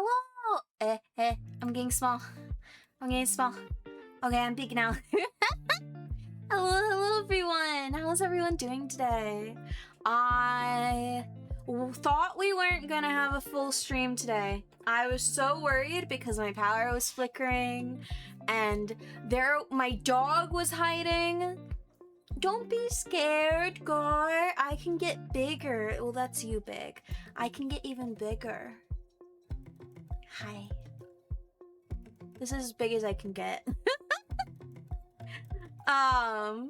Hello! I'm getting small. I'm getting small. Okay, I'm big now. Hello everyone! How's everyone doing today? I thought we weren't gonna have a full stream today. I was so worried because my power was flickering and my dog was hiding. Don't be scared, Gar. I can get bigger. Well, that's you big. I can get even bigger. Hi. This is as big as I can get. Hi,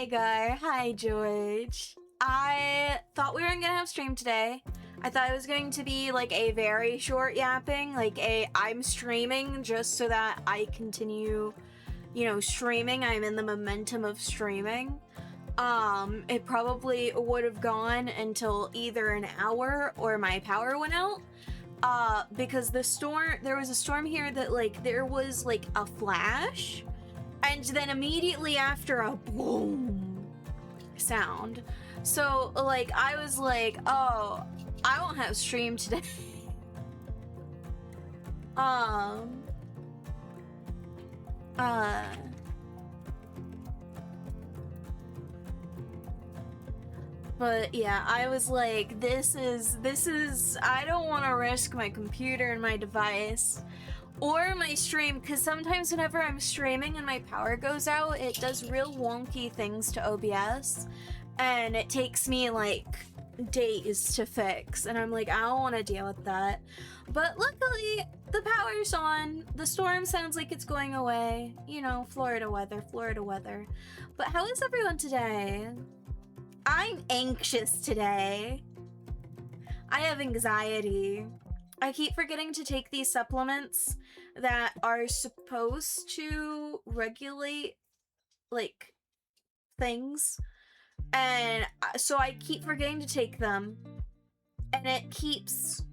Gar. Hi, George. I thought we weren't gonna have stream today. I thought it was going to be like a very short yapping, like I'm streaming just so that I continue, streaming. I'm in the momentum of streaming. It probably would have gone until either an hour or my power went out. Because there was a storm here that there was a flash and then immediately after a boom sound. So I was like, oh, I won't have stream today. But yeah, I was like, this is, I don't want to risk my computer and my device or my stream, because sometimes whenever I'm streaming and my power goes out, it does real wonky things to OBS, and it takes me days to fix, and I'm like, I don't want to deal with that. But luckily, the power's on. The storm sounds like it's going away. Florida weather. But how is everyone today? I'm anxious today. I have anxiety. I keep forgetting to take these supplements that are supposed to regulate, things. And so I keep forgetting to take them. And it keeps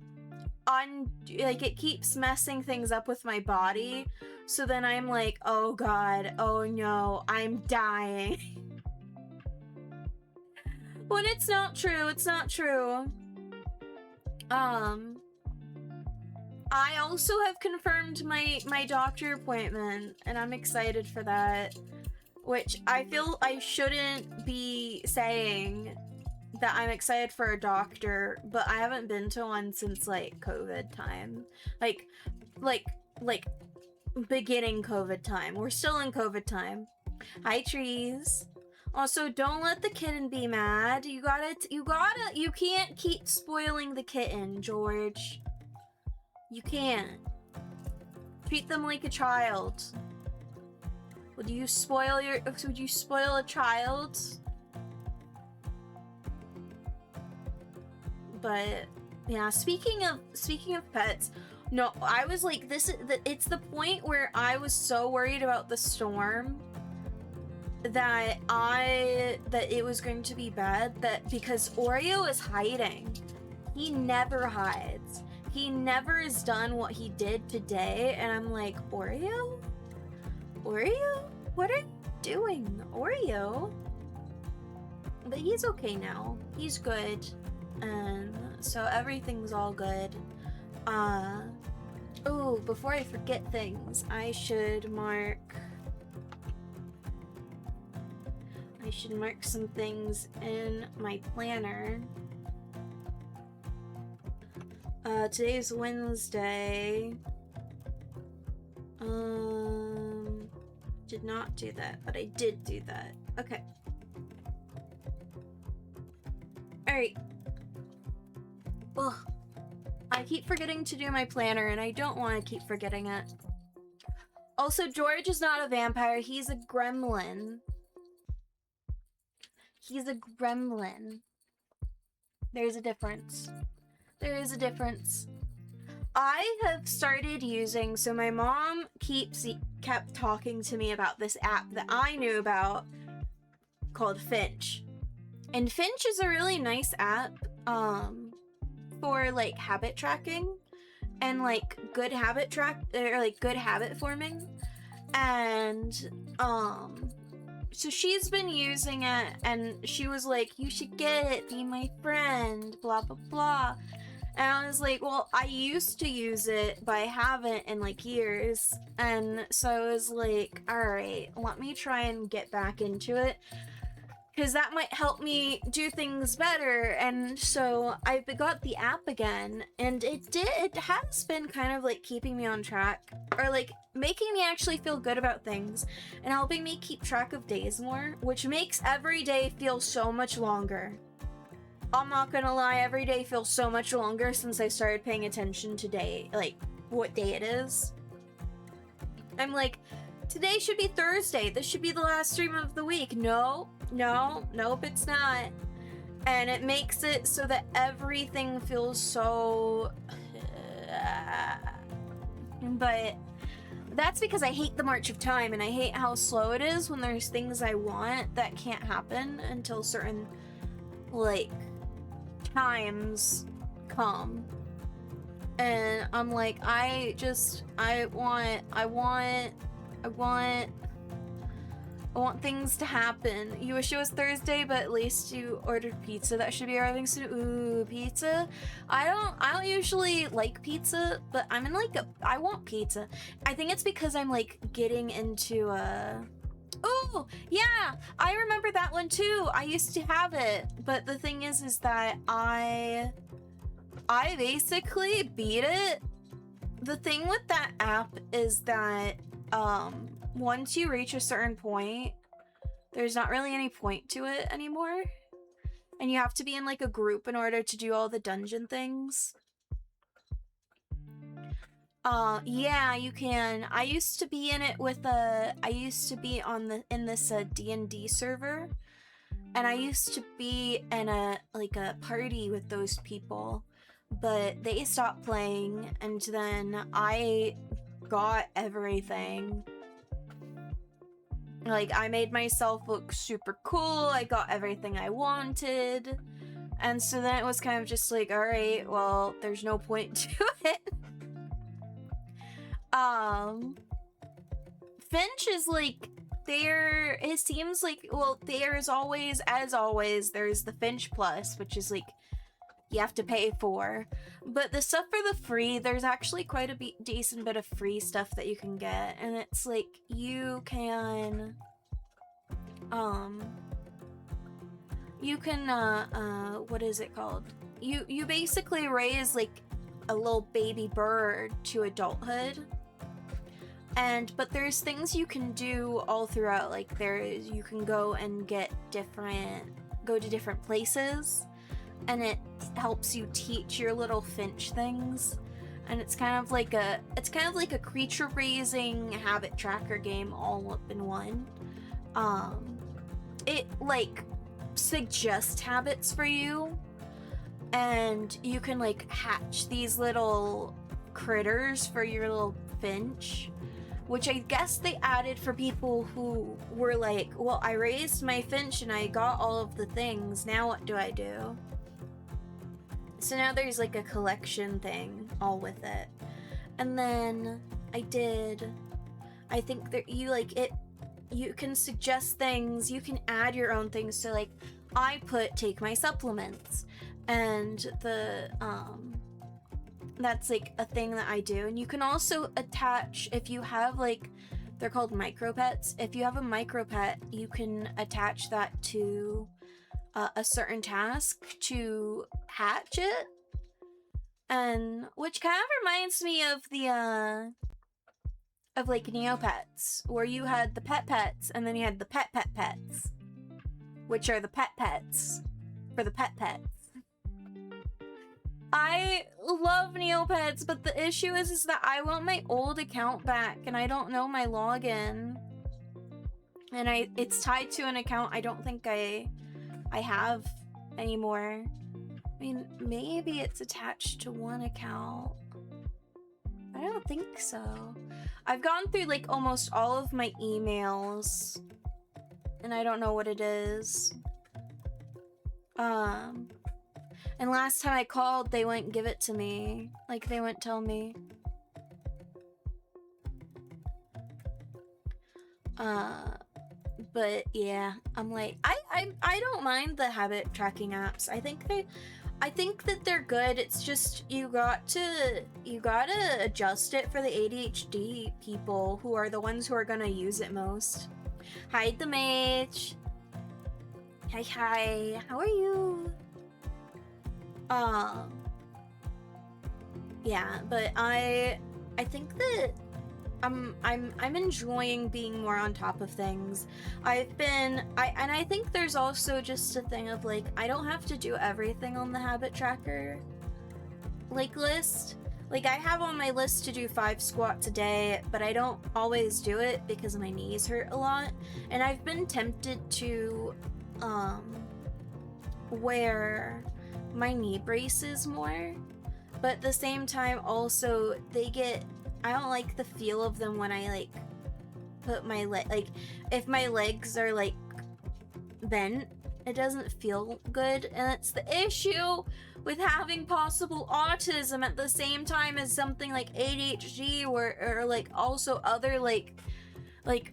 it keeps messing things up with my body. So then I'm like, oh god, oh no, I'm dying. When it's not true, it's not true. I also have confirmed my doctor appointment, and I'm excited for that. Which I feel I shouldn't be saying that I'm excited for a doctor, but I haven't been to one since COVID time. Beginning COVID time. We're still in COVID time. Hi, trees. Also, don't let the kitten be mad. You can't keep spoiling the kitten, George. You can't. Treat them like a child. Would you spoil a child? But yeah, speaking of pets, no, I was like, it's the point where I was so worried about the storm that it was going to be bad, because Oreo is hiding. He never hides. He never has done what he did today, and I'm like, Oreo? What are you doing, Oreo? But he's okay now. He's good. And so everything's all good. Oh, before I forget things, I should mark some things in my planner. Today's Wednesday. Did not do that, but I did do that. Okay. Alright. Ugh. I keep forgetting to do my planner, and I don't want to keep forgetting it. Also, George is not a vampire, he's a gremlin. He's a gremlin. There's a difference. There is a difference. I have started using, so my mom kept talking to me about this app that I knew about called Finch. And Finch is a really nice app for habit tracking and good habit forming. And so she's been using it, and she was like, you should get it, be my friend, blah blah blah. And I was like, well, I used to use it, but I haven't in like years. And so I was like, alright, let me try and get back into it, because that might help me do things better. And so I got the app again, and it has been kind of like keeping me on track, or like making me actually feel good about things and helping me keep track of days more, which makes every day feel so much longer. I'm not gonna lie, every day feels so much longer since I started paying attention to day, like what day it is. I'm like, today should be Thursday. This should be the last stream of the week. Nope, it's not. And it makes it so that everything feels so... But that's because I hate the march of time, and I hate how slow it is when there's things I want that can't happen until certain, like, times come. And I'm like, I want things to happen. You wish it was Thursday, but at least you ordered pizza. That should be arriving soon. Ooh, pizza. I don't usually like pizza, but I'm in like I want pizza. I think it's because I'm like getting into oh, yeah, I remember that one too. I used to have it, but the thing is that I basically beat it. The thing with that app is that once you reach a certain point, there's not really any point to it anymore. And you have to be in like a group in order to do all the dungeon things. Yeah, you can. I used to be in it with I used to be in this D&D server, and I used to be in a party with those people, but they stopped playing, and then I got everything. Like, I made myself look super cool, I got everything I wanted, and so then it was kind of just like, alright, well, there's no point to it. Finch is like, it seems like, well, there's always, as always, there's the Finch Plus, which is like, you have to pay for. But the stuff for the free, there's actually quite a decent bit of free stuff that you can get. And it's like, you can, what is it called? You basically raise like a little baby bird to adulthood. But there's things you can do all throughout, like you can go and go to different places, and it helps you teach your little Finch things. And it's kind of like a creature raising habit tracker game all up in one. It like suggests habits for you, and you can like hatch these little critters for your little Finch, which I guess they added for people who were like, well, I raised my Finch and I got all of the things, now what do I do? So now there's like a collection thing all with it. And then I think that you can suggest things, you can add your own things. So like, I take my supplements, and that's like a thing that I do. And you can also attach, if you have like, they're called micro pets. If you have a micro pet, you can attach that to a certain task to hatch it. And which kind of reminds me of the of like Neopets, where you had the pets, and then you had the pets, which are the pets for the pets. I love Neopets, but the issue is that I want my old account back, and I don't know my login. And it's tied to an account I don't think I have anymore. I mean, maybe it's attached to one account. I don't think so. I've gone through like almost all of my emails, and I don't know what it is. And last time I called, they wouldn't give it to me. Like, they wouldn't tell me. But yeah, I'm like, I don't mind the habit tracking apps. I think that they're good. It's just you gotta adjust it for the ADHD people who are the ones who are gonna use it most. Hi, the mage. Hi. How are you? Yeah, but I think that I'm enjoying being more on top of things. I think there's also just a thing of like, I don't have to do everything on the habit tracker like list. Like, I have on my list to do 5 squats a day, but I don't always do it because my knees hurt a lot. And I've been tempted to wear my knee braces more, but at the same time also I don't like the feel of them when I like put my like if my legs are like bent, it doesn't feel good. And it's the issue with having possible autism at the same time as something like ADHD or like also other like with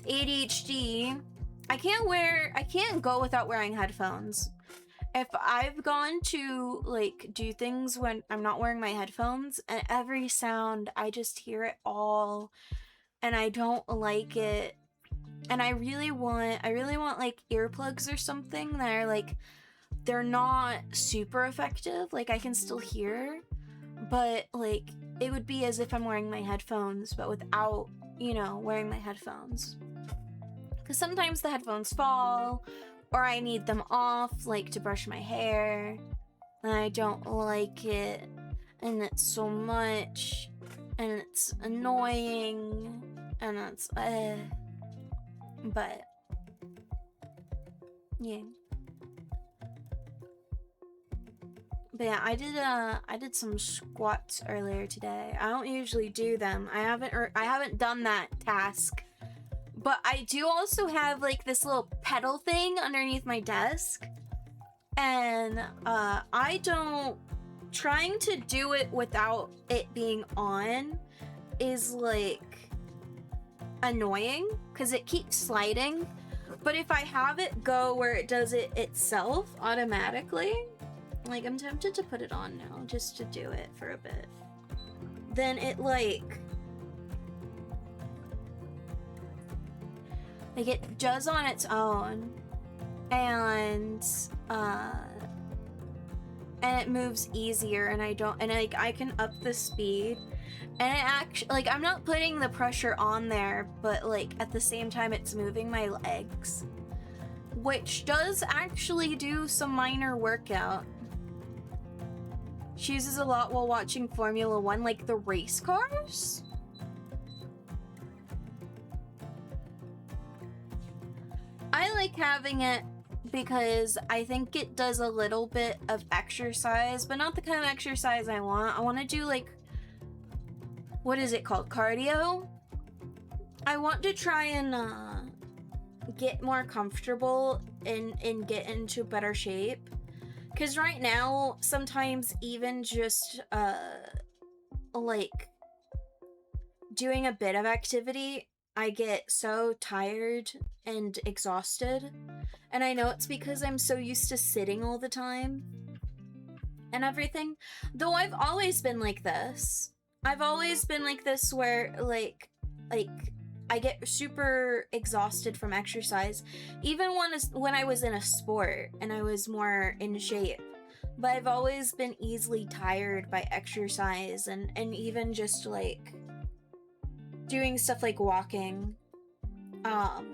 ADHD, I can't go without wearing headphones. If I've gone to like do things when I'm not wearing my headphones, and every sound, I just hear it all and I don't like it. And I really want like earplugs or something that are like, they're not super effective, like I can still hear, but like it would be as if I'm wearing my headphones but without, wearing my headphones. Because sometimes the headphones fall, or I need them off, like to brush my hair, and I don't like it, and it's so much, and it's annoying, and it's but yeah. But yeah, I did some squats earlier today. I don't usually do them. I haven't done that task. But I do also have like this little pedal thing underneath my desk. And trying to do it without it being on is like annoying because it keeps sliding. But if I have it go where it does it itself automatically, like I'm tempted to put it on now just to do it for a bit. Then it like it does on its own, and it moves easier, and I can up the speed, and it actually, like, I'm not putting the pressure on there, but like at the same time it's moving my legs, which does actually do some minor workout. She uses a lot while watching Formula 1, like the race cars. I like having it because I think it does a little bit of exercise, but not the kind of exercise I want. I want to do like, what is it called? Cardio? I want to try and get more comfortable and get into better shape. Because right now, sometimes even just like doing a bit of activity, I get so tired and exhausted. And I know it's because I'm so used to sitting all the time and everything. Though I've always been like this. I've always been like this where like I get super exhausted from exercise, even when I was in a sport and I was more in shape. But I've always been easily tired by exercise and even just like doing stuff like walking.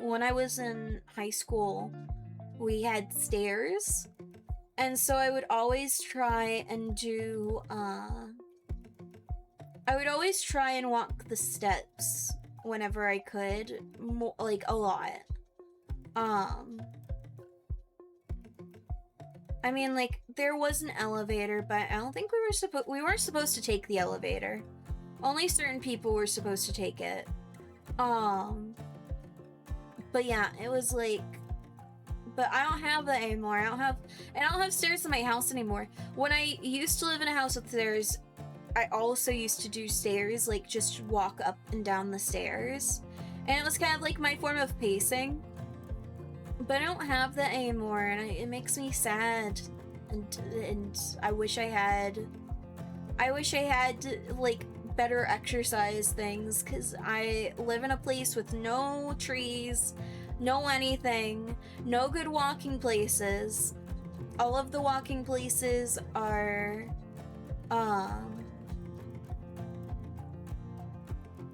When I was in high school, we had stairs, and so I would always try and do I would always try and walk the steps whenever I could, like a lot. I mean, like, there was an elevator, but I don't think we weren't supposed to take the elevator. Only certain people were supposed to take it. But yeah, it was like, but I don't have that anymore. I don't have stairs in my house anymore. When I used to live in a house with stairs, I also used to do stairs, like just walk up and down the stairs. And it was kind of like my form of pacing. But I don't have that anymore, and it makes me sad. And I wish I had like better exercise things, because I live in a place with no trees, no anything, no good walking places. All of the walking places are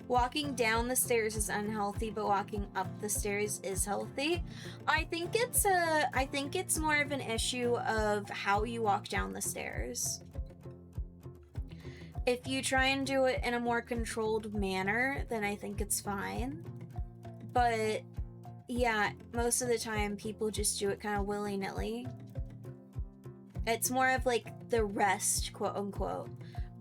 walking down the stairs is unhealthy, but walking up the stairs is healthy. I think it's more of an issue of how you walk down the stairs. If you try and do it in a more controlled manner, then I think it's fine. But yeah, most of the time people just do it kind of willy-nilly. It's more of like the rest, quote unquote.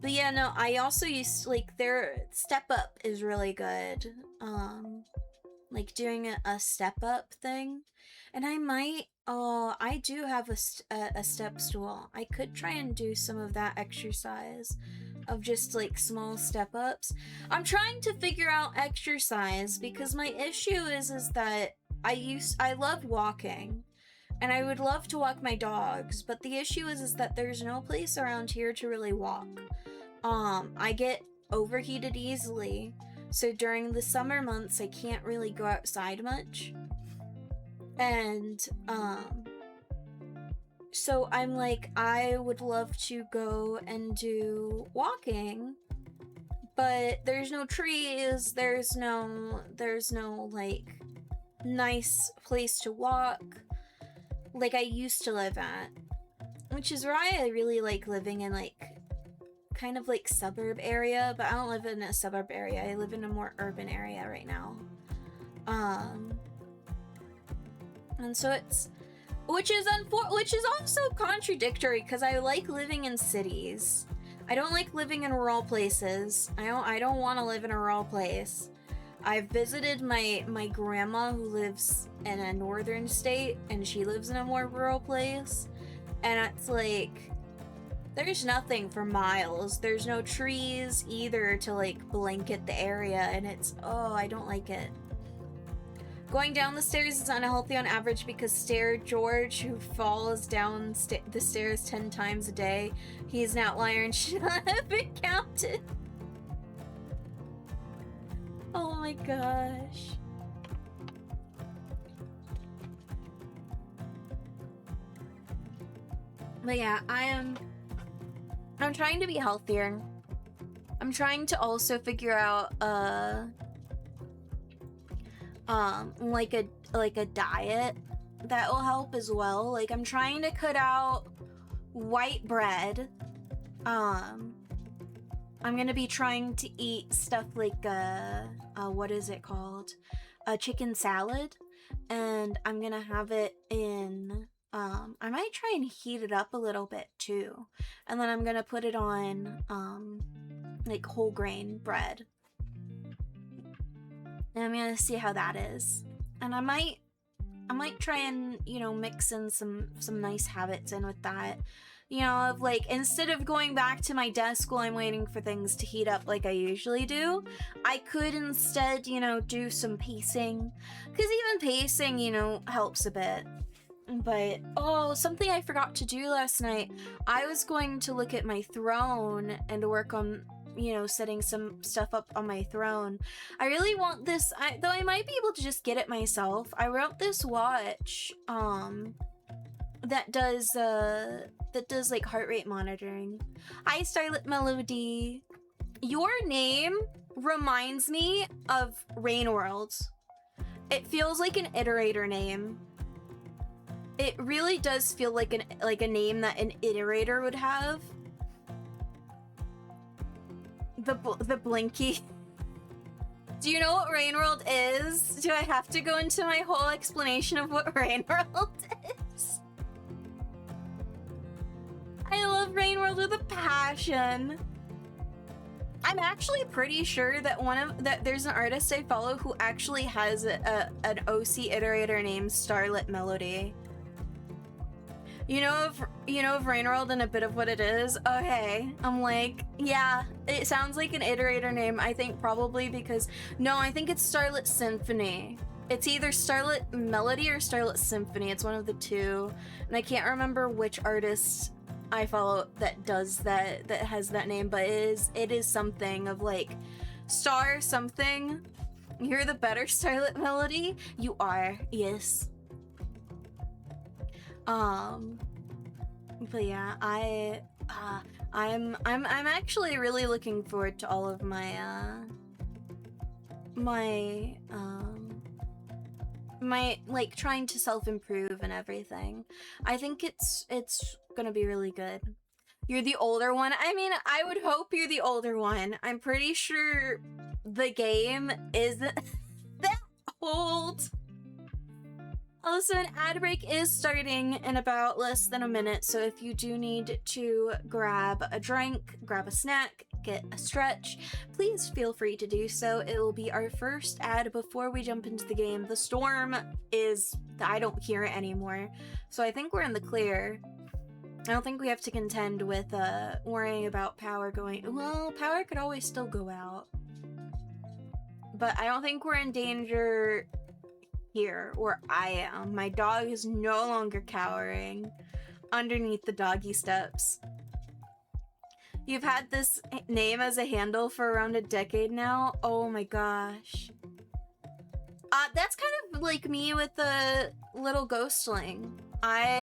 But yeah, no, I also used to, like, their step up is really good. Like doing a step up thing. And I do have a step stool. I could try and do some of that exercise of just like small step ups. I'm trying to figure out exercise because my issue is that I love walking. And I would love to walk my dogs, but the issue is that there's no place around here to really walk. I get overheated easily, so during the summer months I can't really go outside much. And so I'm like, I would love to go and do walking, but there's no trees, there's no like nice place to walk like I used to live at, which is why I really like living in like kind of like suburb area, but I don't live in a suburb area. I live in a more urban area right now. And so it's which is also contradictory because I like living in cities. I don't like living in rural places. I don't want to live in a rural place. I've visited my grandma who lives in a northern state, and she lives in a more rural place, and it's like there's nothing for miles. There's no trees either to like blanket the area, and I don't like it. Going down the stairs is unhealthy on average because Stare George, who falls down the stairs 10 times a day, he's an outlier and should not have been counted. Oh my gosh. But yeah, I'm trying to be healthier. I'm trying to also figure out like a diet that will help as well. Like I'm trying to cut out white bread. I'm gonna be trying to eat stuff like what is it called? A chicken salad, and I'm gonna have it in I might try and heat it up a little bit too, and then I'm gonna put it on like whole grain bread, and I'm gonna see how that is. And I might try and, you know, mix in some nice habits in with that. You know, of like, instead of going back to my desk while I'm waiting for things to heat up like I usually do, I could instead, you know, do some pacing. Because even pacing, you know, helps a bit. But, something I forgot to do last night. I was going to look at my throne and work on, you know, setting some stuff up on my throne. I really want this, though I might be able to just get it myself. I wrote this watch, that does like heart rate monitoring. Hi, Starlit Melody. Your name reminds me of Rainworld. It feels like an iterator name. It really does feel like a name that an iterator would have. The Blinky. Do you know what Rainworld is? Do I have to go into my whole explanation of what Rainworld is? I love Rainworld with a passion. I'm actually pretty sure that there's an artist I follow who actually has an OC iterator named Starlit Melody. You know you know of Rainworld and a bit of what it is? Okay. I'm like, yeah, it sounds like an iterator name. I think probably because, no, I think it's Starlit Symphony. It's either Starlit Melody or Starlit Symphony. It's one of the two. And I can't remember which artist I follow that does that, that has that name, but it is something of like Star something. You're the better Starlit Melody? You are, yes. But yeah, I'm actually really looking forward to all of my my like trying to self-improve and everything. I think it's gonna be really good. You're the older one. I mean, I would hope you're the older one. I'm pretty sure the game isn't that old. Also, an ad break is starting in about less than a minute, so if you do need to grab a drink, grab a snack, get a stretch, please feel free to do so. It will be our first ad before we jump into the game. The storm is... I don't hear it anymore, so I think we're in the clear. I don't think we have to contend with worrying about power going... Well, power could always still go out. But I don't think we're in danger here, or I am. My dog is no longer cowering underneath the doggy steps. You've had this name as a handle for around a decade now? Oh my gosh. That's kind of like me with the little ghostling. I